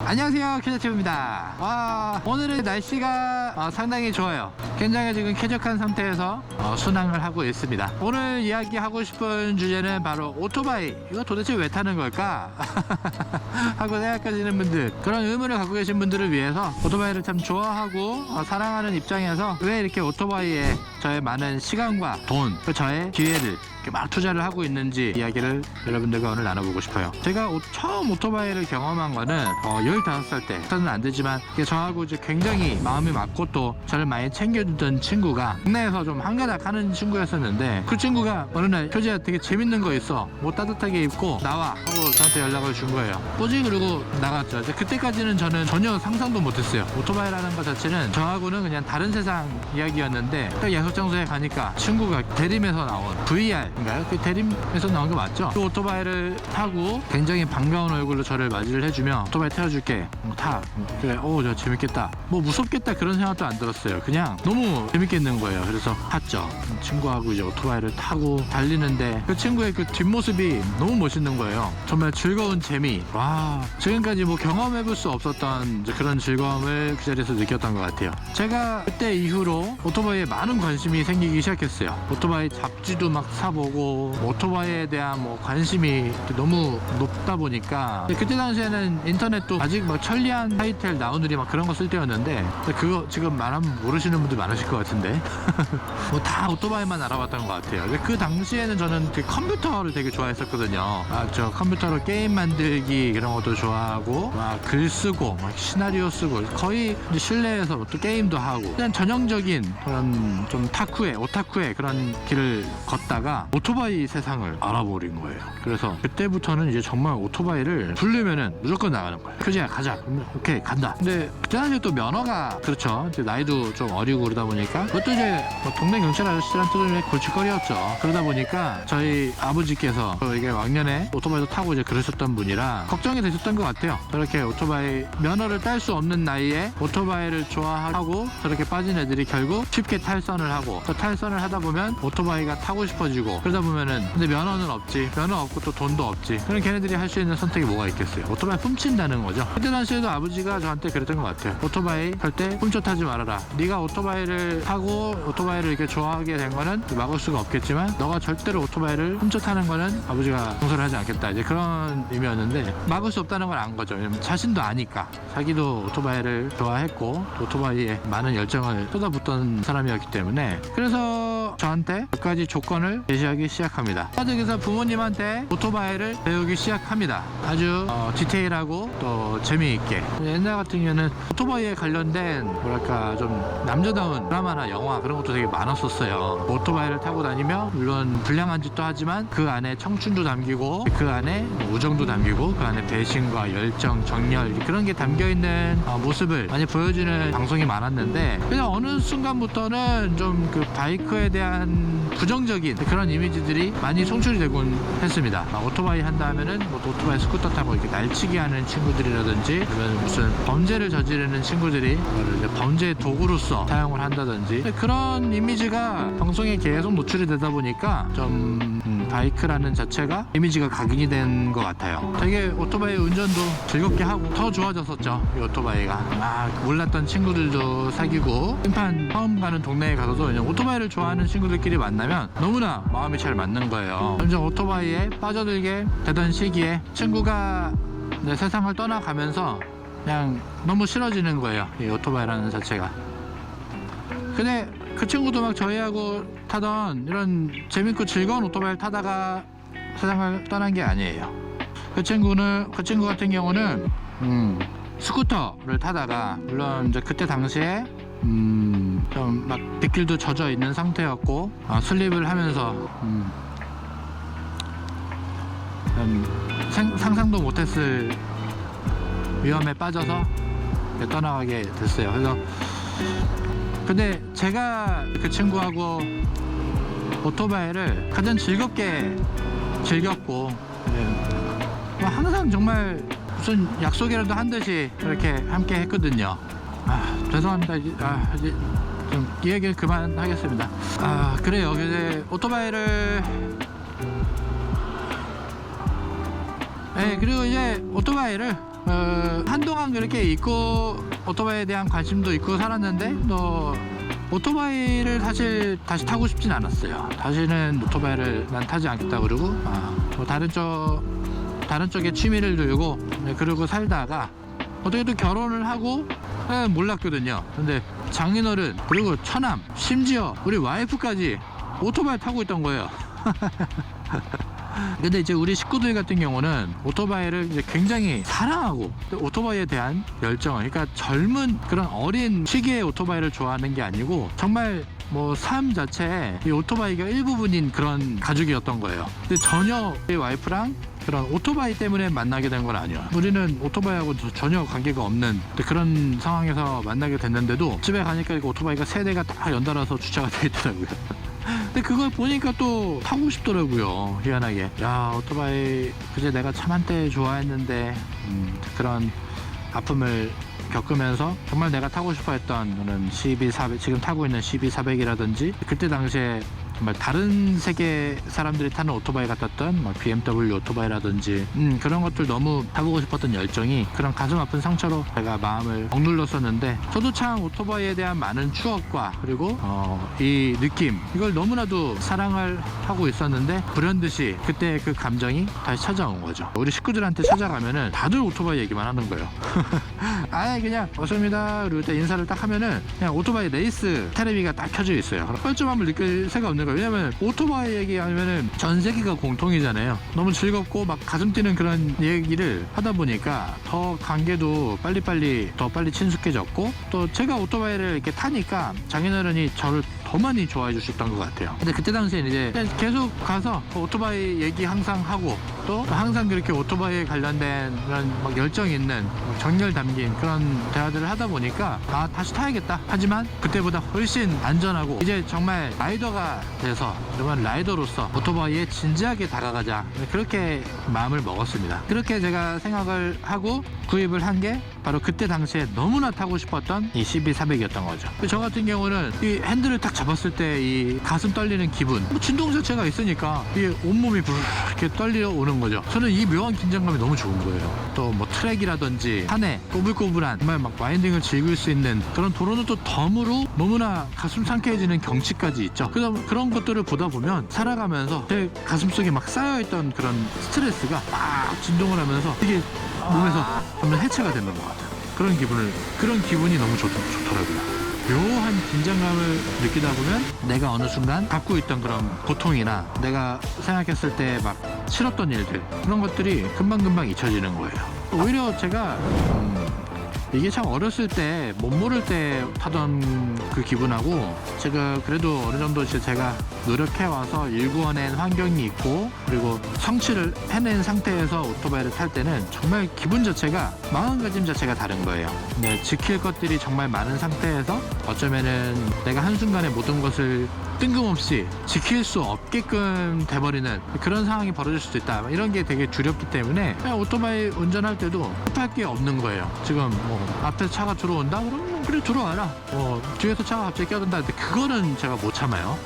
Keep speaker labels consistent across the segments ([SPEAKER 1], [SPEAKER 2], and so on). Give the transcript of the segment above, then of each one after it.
[SPEAKER 1] 안녕하세요, 퀴즈TV입니다. 와, 오늘은 날씨가 상당히 좋아요. 굉장히 지금 쾌적한 상태에서 순항을 하고 있습니다. 오늘 이야기하고 싶은 주제는 바로 오토바이. 이거 도대체 왜 타는 걸까? 하고 생각하시는 분들, 그런 의문을 갖고 계신 분들을 위해서 오토바이를 참 좋아하고 사랑하는 입장에서 왜 이렇게 오토바이에 저의 많은 시간과 돈, 저의 기회를 막 투자를 하고 있는지 이야기를 여러분들과 오늘 나눠보고 싶어요. 제가 처음 오토바이를 경험한 거는 15살 때. 저는 안 되지만 저하고 이제 굉장히 마음이 맞고 또 저를 많이 챙겨주던 친구가 국내에서 좀 한가닥 하는 친구였었는데, 그 친구가 어느 날 표지야 되게 재밌는 거 있어, 뭐 따뜻하게 입고 나와 하고 저한테 연락을 준 거예요. 뭐지? 그러고 나갔죠. 그때까지는 저는 전혀 상상도 못했어요. 오토바이라는 것 자체는 저하고는 그냥 다른 세상 이야기였는데, 딱 야속장소에 가니까 친구가 대림에서 나온 VR인가요? 그 대림에서 나온 거 맞죠? 그 오토바이를 타고 굉장히 반가운 얼굴로 저를 맞이를 해주며 오토바이 태워줄게, 타. 그래, 저 재밌겠다, 뭐 무섭겠다 그런 생각도 안 들었어요. 그냥 너무 재밌겠는 거예요. 그래서 탔죠. 친구하고 이제 오토바이를 타고 달리는데 그 친구의 그 뒷모습이 너무 멋있는 거예요. 정말 즐거운 재미. 와, 지금까지 뭐 경험해볼 수 없었던 그런 즐거움을 그 자리에서 느꼈던 것 같아요. 제가 그때 이후로 오토바이에 많은 관심이 생기기 시작했어요. 오토바이 잡지도 막 사보고, 오토바이에 대한 뭐 관심이 너무 높다 보니까, 그때 당시에는 인터넷도 아직 뭐 천리안 하이텔 나우누리 막 그런 거 쓸 때였는데, 그거 지금 말하면 모르시는 분들 많으실 것 같은데 뭐 다 오토바이만 알아봤던 것 같아요. 그 당시에는 저는 그 컴퓨터를 되게 좋아했었거든요. 저 컴퓨터로 게임 만들기 이런 것도 좋아하고, 막 글 쓰고 막 시나리오 쓰고, 거의 이제 실내에서 또 게임도 하고, 그냥 전형적인 그런 좀 오타쿠의 그런 길을 걷다가 오토바이 세상을 알아버린 거예요. 그래서 그때부터는 이제 정말 오토바이를 부르면은 무조건 나가는 거예요. 표지야 가자. 그러면 오케이 간다. 근데 그때 당시에 또 면허가, 그렇죠, 이제 나이도 좀 어리고 그러다 보니까 그것도 이제 뭐 동네 경찰 아저씨들한테도 골칫거리였죠. 그러다 보니까 저희 아버지께서 이게 왕년에 오토바이도 타고 이제 그러셨던 분이라 걱정이 되셨던 것 같아요. 저렇게 오토바이 면허를 딸 수 없는 나이에 오토바이를 좋아하고 저렇게 빠진 애들이 결국 쉽게 탈선을 하고, 또 탈선을 하다 보면 오토바이가 타고 싶어지고, 그러다 보면은 근데 면허는 없지, 면허 없고 또 돈도 없지. 그럼 걔네들이 할 수 있는 선택이 뭐가 있겠어요? 오토바이 훔친다는 거죠. 그때 당시에도 아버지가 저한테 그랬던 것 같아요. 오토바이 탈 때 훔쳐 타지 말아라. 네가 오토바이를 타고 오토바이를 이렇게 좋아하게 된 거는 막을 수가 없겠지만, 너가 절대로 오토바이를 훔쳐 타는 거는 아버지가 용서를 하지 않겠다, 이제 그런 의미였는데, 막을 수 없다는 걸 안 거죠. 왜냐면 자신도 아니까. 자기도 오토바이를 좋아했고 오토바이에 많은 열정을 쏟아붓던 사람이었기 때문에. 그래서 저한테 몇 가지 조건을 제시하기 시작합니다. 그래서 부모님한테 오토바이를 배우기 시작합니다. 아주 디테일하고 또 재미있게. 옛날 같은 경우는 오토바이에 관련된 뭐랄까 좀 남자다운 드라마나 영화 그런 것도 되게 많았었어요. 오토바이를 타고 다니며 물론 불량한 짓도 하지만 그 안에 청춘도 담기고, 그 안에 우정도 담기고, 그 안에 배신과 열정, 정열 그런 게 담겨있는 모습을 많이 보여주는 방송이 많았는데, 그냥 어느 순간부터는 좀 그 바이크에 대한 부정적인 그런 이미지들이 많이 송출이 되곤 했습니다. 오토바이 한다 하면은 뭐 오토바이 스쿠터 타고 이렇게 날치기 하는 친구들이라든지, 아니면 무슨 범죄를 저지르는 친구들이 이제 범죄의 도구로서 사용을 한다든지, 그런 이미지가 방송에 계속 노출이 되다 보니까 좀 바이크라는 자체가 이미지가 각인이 된 것 같아요. 되게 오토바이 운전도 즐겁게 하고 더 좋아졌었죠, 이 오토바이가. 몰랐던 친구들도 사귀고, 심판 처음 가는 동네에 가서도 그냥 오토바이를 좋아하는 친구들끼리 만나면 너무나 마음이 잘 맞는 거예요. 점점 오토바이에 빠져들게 되던 시기에 친구가 세상을 떠나가면서 그냥 너무 싫어지는 거예요, 이 오토바이라는 자체가. 근데 그 친구도 막 저희하고 타던 이런 재밌고 즐거운 오토바이를 타다가 세상을 떠난 게 아니에요. 그 친구 같은 경우는 스쿠터를 타다가, 물론 이제 그때 당시에 좀 막 빗길도 젖어 있는 상태였고, 슬립을 하면서 상상도 못했을 위험에 빠져서 떠나가게 됐어요. 그래서 근데 제가 그 친구하고 오토바이를 가장 즐겁게 즐겼고, 항상 정말 무슨 약속이라도 한 듯이 그렇게 함께 했거든요. 죄송합니다. 이제 좀 이 얘기를 그만하겠습니다. 그래요. 이제 오토바이를 그리고 이제 오토바이를 한동안 그렇게 있고 오토바이에 대한 관심도 있고 살았는데 또 오토바이를 사실 다시 타고 싶진 않았어요. 다시는 오토바이를 난 타지 않겠다 그러고 뭐 다른 쪽에 취미를 들고 그러고 살다가 어떻게 또 결혼을 하고 몰랐거든요. 근데 장인어른 그리고 처남 심지어 우리 와이프까지 오토바이 타고 있던 거예요. 근데 이제 우리 식구들 같은 경우는 오토바이를 이제 굉장히 사랑하고 오토바이에 대한 열정을, 그러니까 젊은 그런 어린 시기에 오토바이를 좋아하는 게 아니고 정말 뭐 삶 자체에 이 오토바이가 일부분인 그런 가족이었던 거예요. 근데 전혀 우리 와이프랑 그런 오토바이 때문에 만나게 된 건 아니야. 우리는 오토바이하고 전혀 관계가 없는 그런 상황에서 만나게 됐는데도 집에 가니까 오토바이가 3대가 다 연달아서 주차가 돼 있더라고요. 근데 그걸 보니까 또 타고 싶더라고요. 희한하게. 야, 오토바이 그제 내가 참 한때 좋아했는데 그런 아픔을 겪으면서 정말 내가 타고 싶어 했던 그런 CB400, 지금 타고 있는 CB400이라든지 그때 당시에 정말 다른 세계 사람들이 타는 오토바이 같았던 뭐 BMW 오토바이라든지 그런 것들 너무 타보고 싶었던 열정이 그런 가슴 아픈 상처로 제가 마음을 억눌렀었는데, 저도 참 오토바이에 대한 많은 추억과 그리고 이 느낌, 이걸 너무나도 사랑을 하고 있었는데 불현듯이 그때 그 감정이 다시 찾아온 거죠. 우리 식구들한테 찾아가면은 다들 오토바이 얘기만 하는 거예요. 아예 그냥 어서입니다 그리고 때 인사를 딱 하면은 그냥 오토바이 레이스 테레비가 딱 켜져 있어요. 뻘쭘함을 느낄 새가 없는 거예요. 왜냐면 오토바이 얘기하면은 전 세계가 공통이잖아요. 너무 즐겁고 막 가슴 뛰는 그런 얘기를 하다 보니까 더 관계도 더 빨리 친숙해졌고, 또 제가 오토바이를 이렇게 타니까 장인어른이 저를 더 많이 좋아해 주셨던 것 같아요. 근데 그때 당시엔 이제 계속 가서 오토바이 얘기 항상 하고, 또 항상 그렇게 오토바이에 관련된 그런 막 열정 있는 정열 담긴 그런 대화들을 하다 보니까 다시 타야겠다. 하지만 그때보다 훨씬 안전하고 이제 정말 라이더가 돼서 그러면 라이더로서 오토바이에 진지하게 다가가자, 그렇게 마음을 먹었습니다. 그렇게 제가 생각을 하고 구입을 한 게 바로 그때 당시에 너무나 타고 싶었던 이 CB400이었던 거죠. 저 같은 경우는 이 핸들을 딱 잡았을 때 이 가슴 떨리는 기분, 진동 자체가 있으니까 이 온몸이 이렇게 떨려 오는 거죠. 저는 이 묘한 긴장감이 너무 좋은 거예요. 또 뭐 트랙이라든지 산에 꼬불꼬불한 정말 막 와인딩을 즐길 수 있는 그런 도로는 또 덤으로 너무나 가슴 상쾌해지는 경치까지 있죠. 그런 것들을 보다 보면 살아가면서 제 가슴속에 막 쌓여있던 그런 스트레스가 막 진동을 하면서 이게 몸에서 점점 해체가 되는 것 같아요. 그런 기분이 너무 좋더라고요. 묘한 긴장감을 느끼다 보면 내가 어느 순간 갖고 있던 그런 고통이나 내가 생각했을 때 막 싫었던 일들, 그런 것들이 금방금방 잊혀지는 거예요. 오히려 제가 이게 참 어렸을 때 못 모를 때 타던 그 기분하고, 제가 그래도 어느 정도 제가 노력해와서 일구어낸 환경이 있고 그리고 성취를 해낸 상태에서 오토바이를 탈 때는 정말 기분 자체가, 마음가짐 자체가 다른 거예요. 네, 지킬 것들이 정말 많은 상태에서 어쩌면은 내가 한순간에 모든 것을 뜬금없이 지킬 수 없게끔 돼버리는 그런 상황이 벌어질 수도 있다, 이런 게 되게 두렵기 때문에 그냥 오토바이 운전할 때도 급할 게 없는 거예요. 지금 뭐 앞에 차가 들어온다? 그러면 그래 들어와라. 뒤에서 차가 갑자기 껴든다 근데 그거는 제가 못 참아요.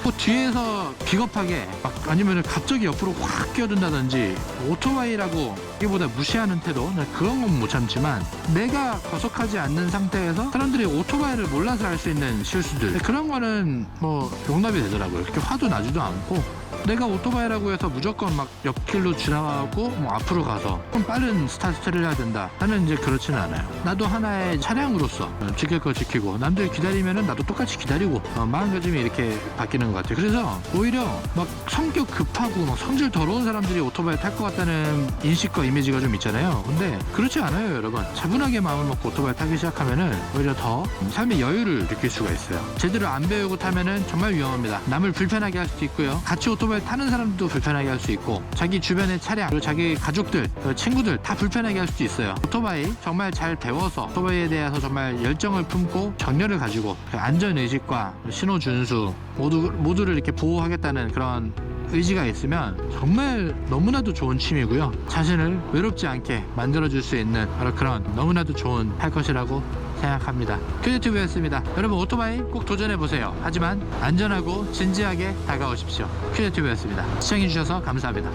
[SPEAKER 1] 뭐 뒤에서 비겁하게 막 아니면 갑자기 옆으로 확 끼어든다든지 오토바이라고 이보다 무시하는 태도, 그런 건 못 참지만 내가 거속하지 않는 상태에서 사람들이 오토바이를 몰라서 할 수 있는 실수들, 그런 거는 뭐 용납이 되더라고요. 그렇게 화도 나지도 않고, 내가 오토바이라고 해서 무조건 막 옆길로 지나가고 뭐 앞으로 가서 좀 빠른 스타트를 해야 된다, 나는 이제 그렇지는 않아요. 나도 하나의 차량으로서 지킬 거 지키고, 남들 기다리면은 나도 똑같이 기다리고, 마음가짐이 이렇게 바뀌는 것 같아요. 그래서 오히려 막 성격 급하고 막 성질 더러운 사람들이 오토바이 탈 것 같다는 인식과 이미지가 좀 있잖아요. 근데 그렇지 않아요, 여러분. 차분하게 마음을 먹고 오토바이 타기 시작하면은 오히려 더 삶의 여유를 느낄 수가 있어요. 제대로 안 배우고 타면은 정말 위험합니다. 남을 불편하게 할 수도 있고요, 같이 오토바이 타는 사람도 불편하게 할 수 있고, 자기 주변의 차량 그리고 자기 가족들, 친구들 다 불편하게 할 수도 있어요. 오토바이 정말 잘 배워서 오토바이에 대해서 정말 열정을 품고 정열을 가지고 안전의식과 신호 준수 모두를 이렇게 보호하겠다는 그런 의지가 있으면 정말 너무나도 좋은 취미고요, 자신을 외롭지 않게 만들어줄 수 있는 바로 그런 너무나도 좋은 할 것이라고 생각합니다. 큐리튜브였습니다. 여러분 오토바이 꼭 도전해보세요. 하지만 안전하고 진지하게 다가오십시오. 큐리튜브였습니다. 시청해주셔서 감사합니다.